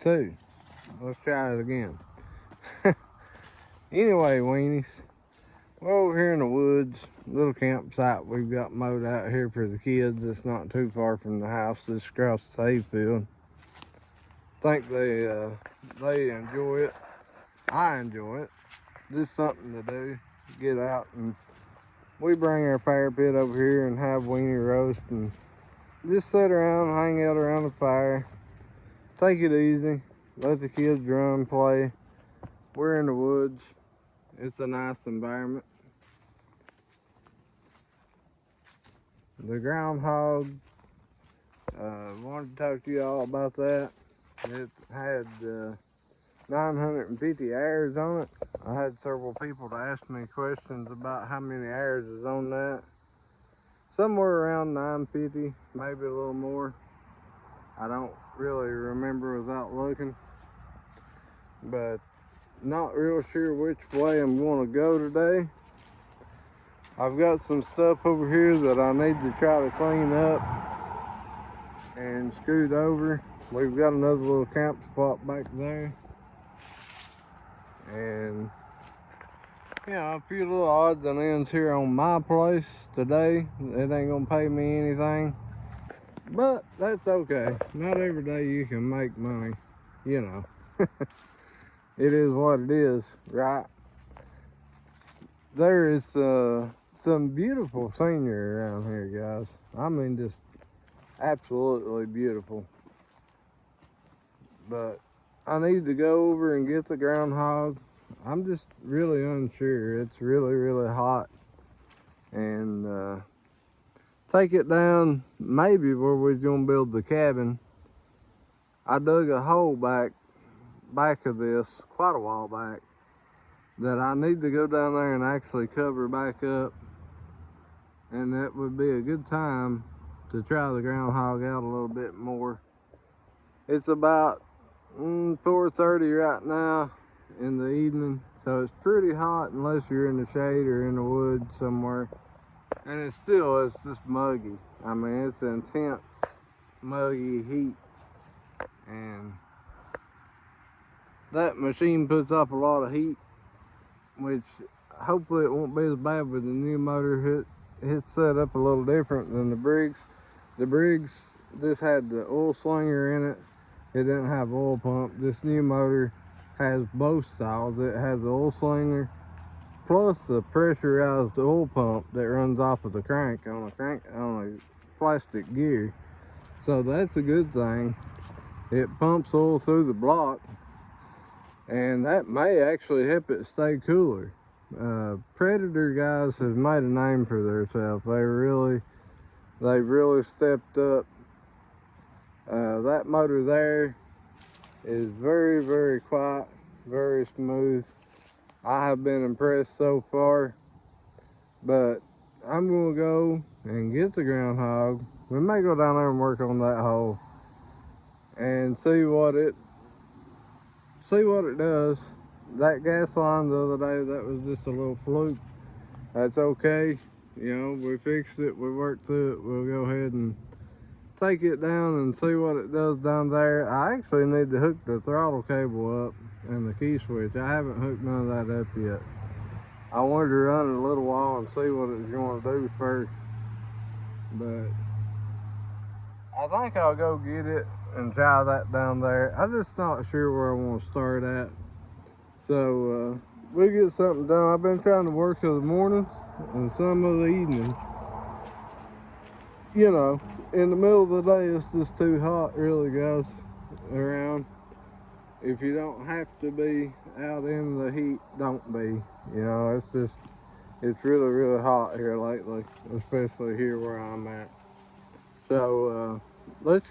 too. Let's try it again. Anyway, weenies, we're over here in the woods, little campsite we've got mowed out here for the kids. It's not too far from the house, just across the hayfield. Think they enjoy it. I enjoy it. Just something to do. Get out, and we bring our fire pit over here and have weenie roast and just sit around, hang out around the fire. Take it easy. Let the kids run, play. We're in the woods. It's a nice environment. The groundhog, wanted to talk to you all about that. It had 950 hours on it. I had several people to ask me questions about how many hours is on that. Somewhere around 950, maybe a little more. I don't really remember without looking, but not real sure which way I'm going to go today. I've got some stuff over here that I need to try to clean up and scoot over. We've got another little camp spot back there, and a few little odds and ends here on my place today. It ain't gonna pay me anything, but that's okay. Not every day you can make money, you know. It is what it is, right? There is some beautiful scenery around here, guys. I mean, just absolutely beautiful. But I need to go over and get the groundhog. I'm just really unsure. It's really, really hot. And take it down maybe where we're gonna build the cabin. I dug a hole back of this quite a while back that I need to go down there and actually cover back up, and that would be a good time to try the groundhog out a little bit more. It's about 4:30 right now in the evening, so it's pretty hot unless you're in the shade or in the woods somewhere, and it's just muggy. I mean, it's intense muggy heat, and that machine puts off a lot of heat, which hopefully it won't be as bad with the new motor. It's set up a little different than the Briggs. The Briggs, this had the oil slinger in it. It didn't have oil pump. This new motor has both styles. It has the oil slinger plus the pressurized oil pump that runs off of the crank on a plastic gear. So that's a good thing. It pumps oil through the block, and that may actually help it stay cooler. Predator guys have made a name for themselves. They've really stepped up. That motor there is very, very quiet, very smooth. I have been impressed so far, but I'm gonna go and get the groundhog. We may go down there and work on that hole and see what it does. That gas line the other day, that was just a little fluke. That's okay. We fixed it, we worked through it. We'll go ahead and take it down and see what it does down there. I actually need to hook the throttle cable up and the key switch. I haven't hooked none of that up yet. I wanted to run it a little while and see what it was going to do first, but I think I'll go get it and try that down there. I'm just not sure where I want to start at. So we'll get something done. I've been trying to work in the mornings and some of the evenings. In the middle of the day, it's just too hot, really, guys, around. If you don't have to be out in the heat, don't be. It's really, really hot here lately, especially here where I'm at. So let's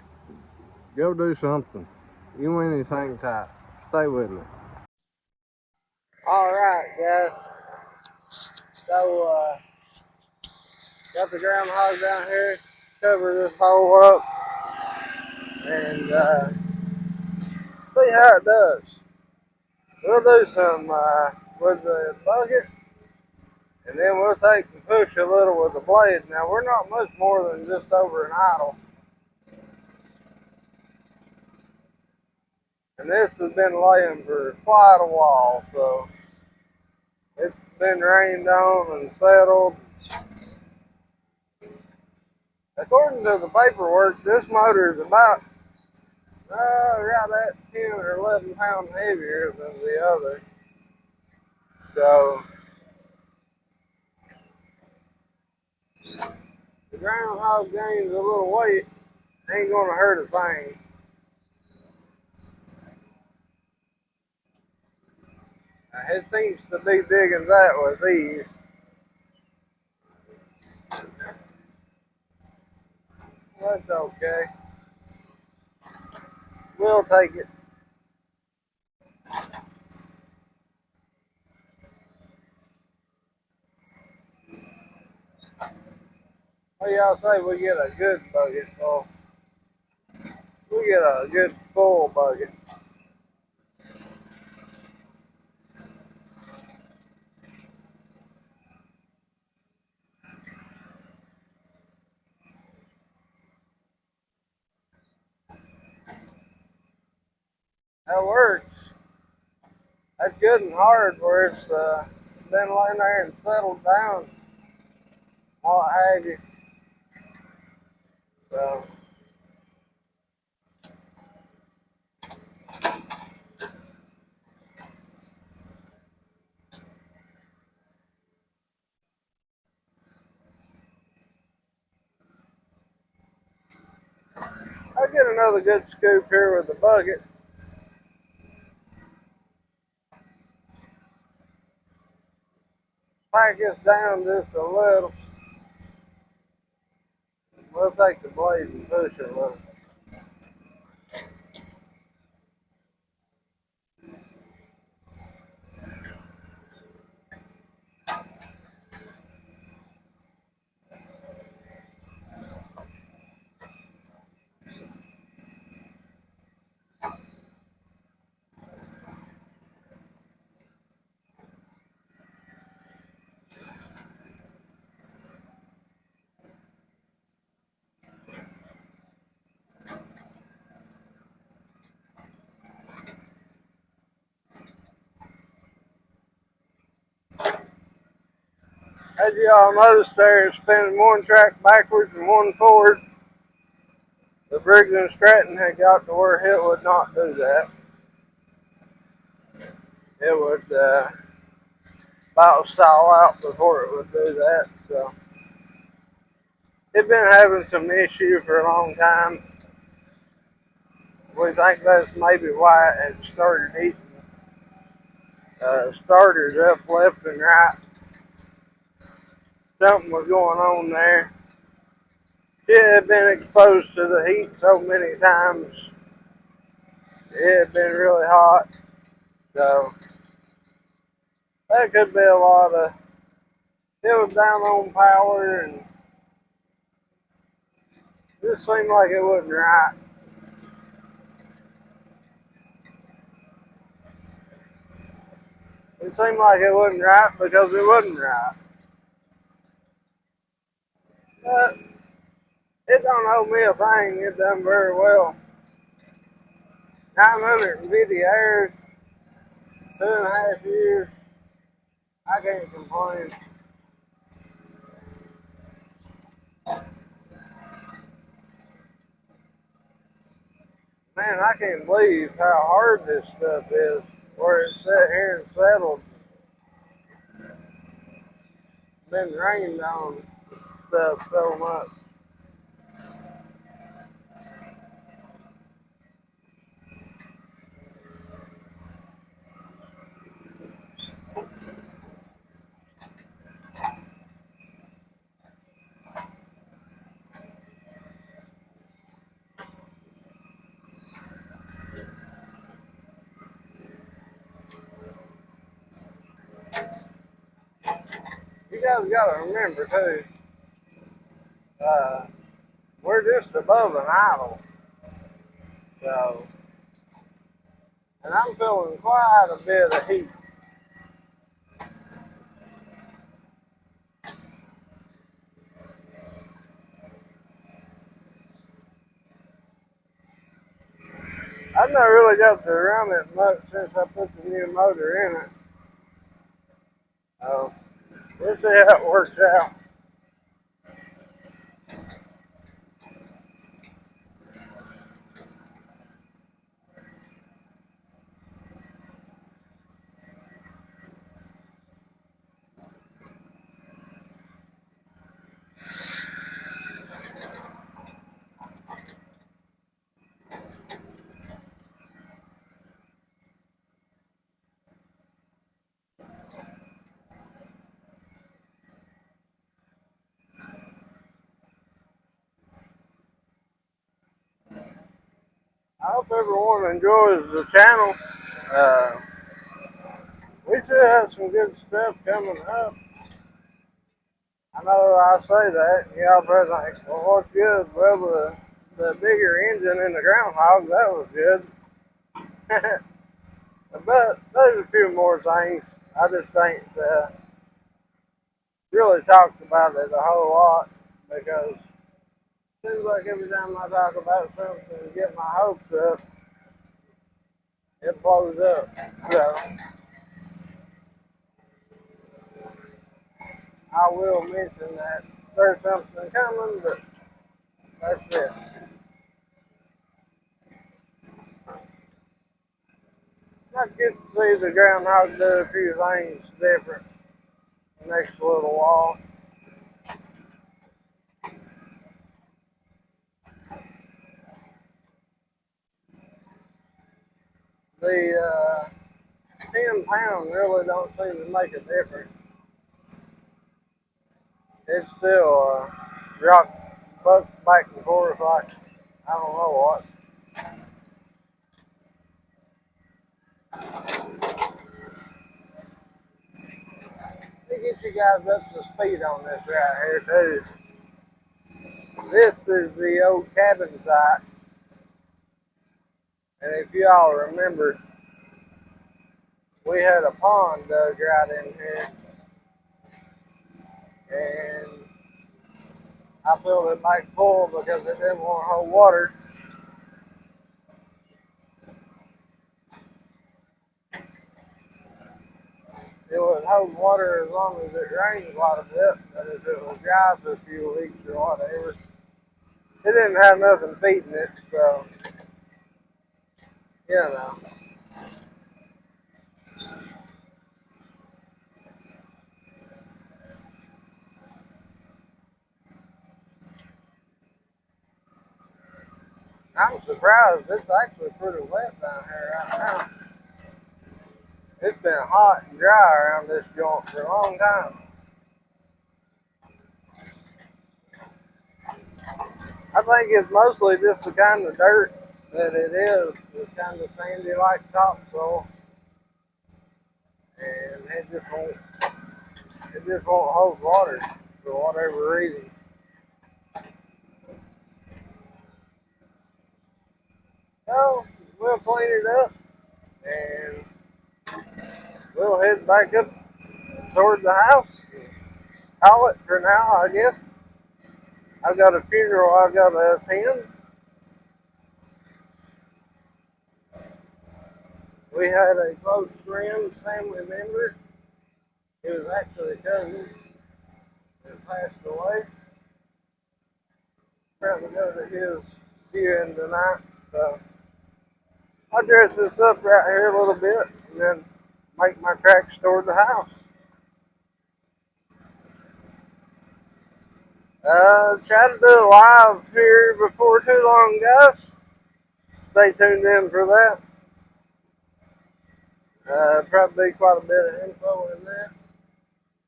go do something. You weenies hang tight. Stay with me. All right, guys. So got the groundhog down here. Cover this hole up and see how it does. We'll do some with the bucket, and then we'll take and push a little with the blade. Now we're not much more than just over an idle, and this has been laying for quite a while, so it's been rained on and settled. According to the paperwork, this motor is about right at 10 or 11 pounds heavier than the other. So the groundhog gains a little weight, ain't gonna hurt a thing. It seems to be digging that with ease. That's okay. We'll take it. What do y'all say we get a good bucket full? We get a good full bucket. That works. That's good and hard where it's been laying there and settled down. What have you. So I'll get another good scoop here with the bucket. Pack this down just a little. We'll take the blade and push it a little. As you all noticed there, it's spinning one track backwards and one forward. The Briggs and Stratton had got to where it would not do that. It would about stall out before it would do that. So it's been having some issue for a long time. We think that's maybe why it had started eating starters up left and right. Something was going on there. It had been exposed to the heat so many times. It had been really hot. So that could be a lot of, it was down on power and it just seemed like it wasn't right. It seemed like it wasn't right because it wasn't right. But it don't owe me a thing. It done very well. 950 hours, 2.5 years. I can't complain. Man, I can't believe how hard this stuff is. Where it's sat here and settled, been rained on stuff so much. You guys gotta remember too, uh, we're just above an idle. So, and I'm feeling quite a bit of heat. I not really got to run it much since I put the new motor in it. So we'll see how it works out. I hope everyone enjoys the channel. Uh, we still have some good stuff coming up. I know I say that, y'all probably think, well, what's good? Well, the bigger engine in the groundhog, that was good. But there's a few more things. I just think really talked about it a whole lot because it seems like every time I talk about something and get my hopes up, it blows up. So I will mention that there's something coming, but that's it. I get to see the groundhog do a few things different the next little while. The 10 pound really don't seem to make a difference. It's still rock bucks back and forth like I don't know what. Let me get you guys up to speed on this right here too. This is the old cabin site, and if y'all remember, we had a pond dug right in here, and I filled it back full because it didn't want to hold water. It would hold water as long as it rained quite a bit, but if it was dry for a few weeks or whatever, it didn't have nothing feeding it, so, you know. I'm surprised it's actually pretty wet down here right now. It's been hot and dry around this joint for a long time. I think it's mostly just the kind of dirt that it is. It's kind of sandy like topsoil, and it just won't hold water for whatever reason. So we'll clean it up and we'll head back up towards the house and call it for now, I guess. I've got a funeral I've got to attend. We had a close friend, family member. He was actually a cousin that passed away. Probably go to his viewing tonight. So I'll dress this up right here a little bit and then make my tracks toward the house. Try to do a live here before too long, guys. Stay tuned in for that. Probably quite a bit of info in there.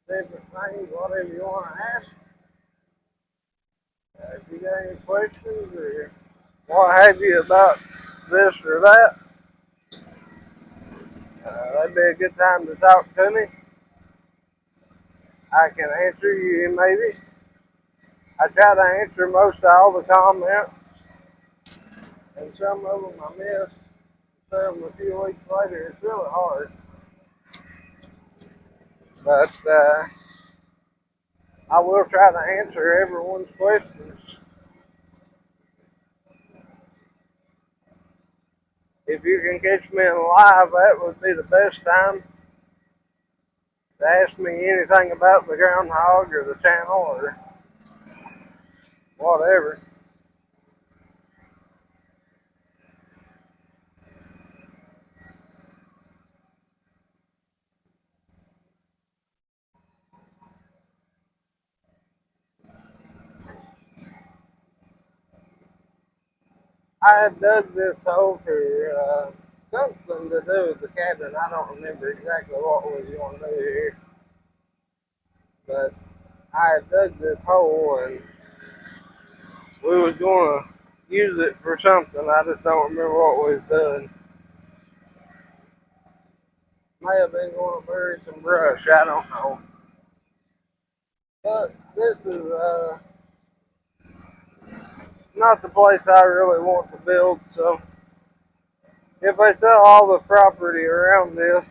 Different things, whatever you want to ask. If you got any questions or what have you about this or that, that'd be a good time to talk to me. I can answer you maybe. I try to answer most of all the comments, and some of them I miss. Some a few weeks later. It's really hard, but I will try to answer everyone's questions. If you can catch me alive, that would be the best time to ask me anything about the groundhog or the channel or whatever. I had dug this hole for something to do with the cabin. I don't remember exactly what we was going to do here, but I had dug this hole and we was going to use it for something. I just don't remember what we was doing. May have been going to bury some brush. I don't know. But this is not the place I really want to build. So if I sell all the property around this,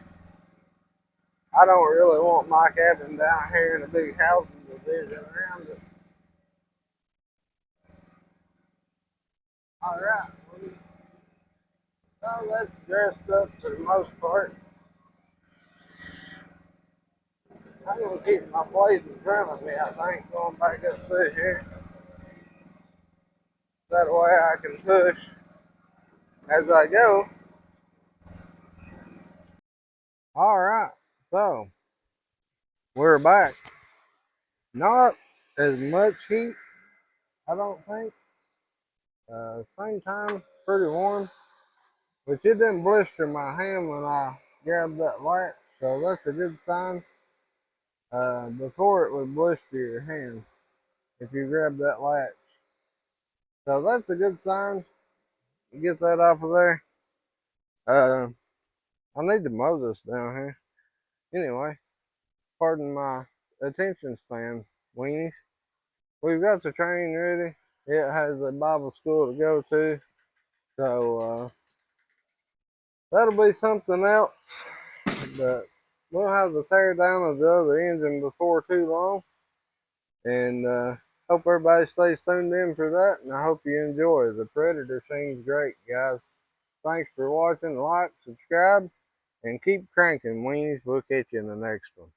I don't really want my cabin down here in a big housing division around it. All right. Well, that's dressed up for the most part. I'm going to keep my blade in front of me, I think, going back up through here. That way I can push as I go. All right. So we're back. Not as much heat, I don't think. Same time, pretty warm. But it didn't blister my hand when I grabbed that latch, so that's a good sign. Before it would blister your hand if you grab that latch. So that's a good sign. You get that off of there. Uh, I need to mow this down here. Anyway, pardon my attention span, weenies. We've got the train ready. It has a Bible school to go to. So that'll be something else. But we'll have the tear down of the other engine before too long. And hope everybody stays tuned in for that. And I hope you enjoy. The Predator seems great, guys. Thanks for watching. Like, subscribe, and keep cranking, weenies. We'll catch you in the next one.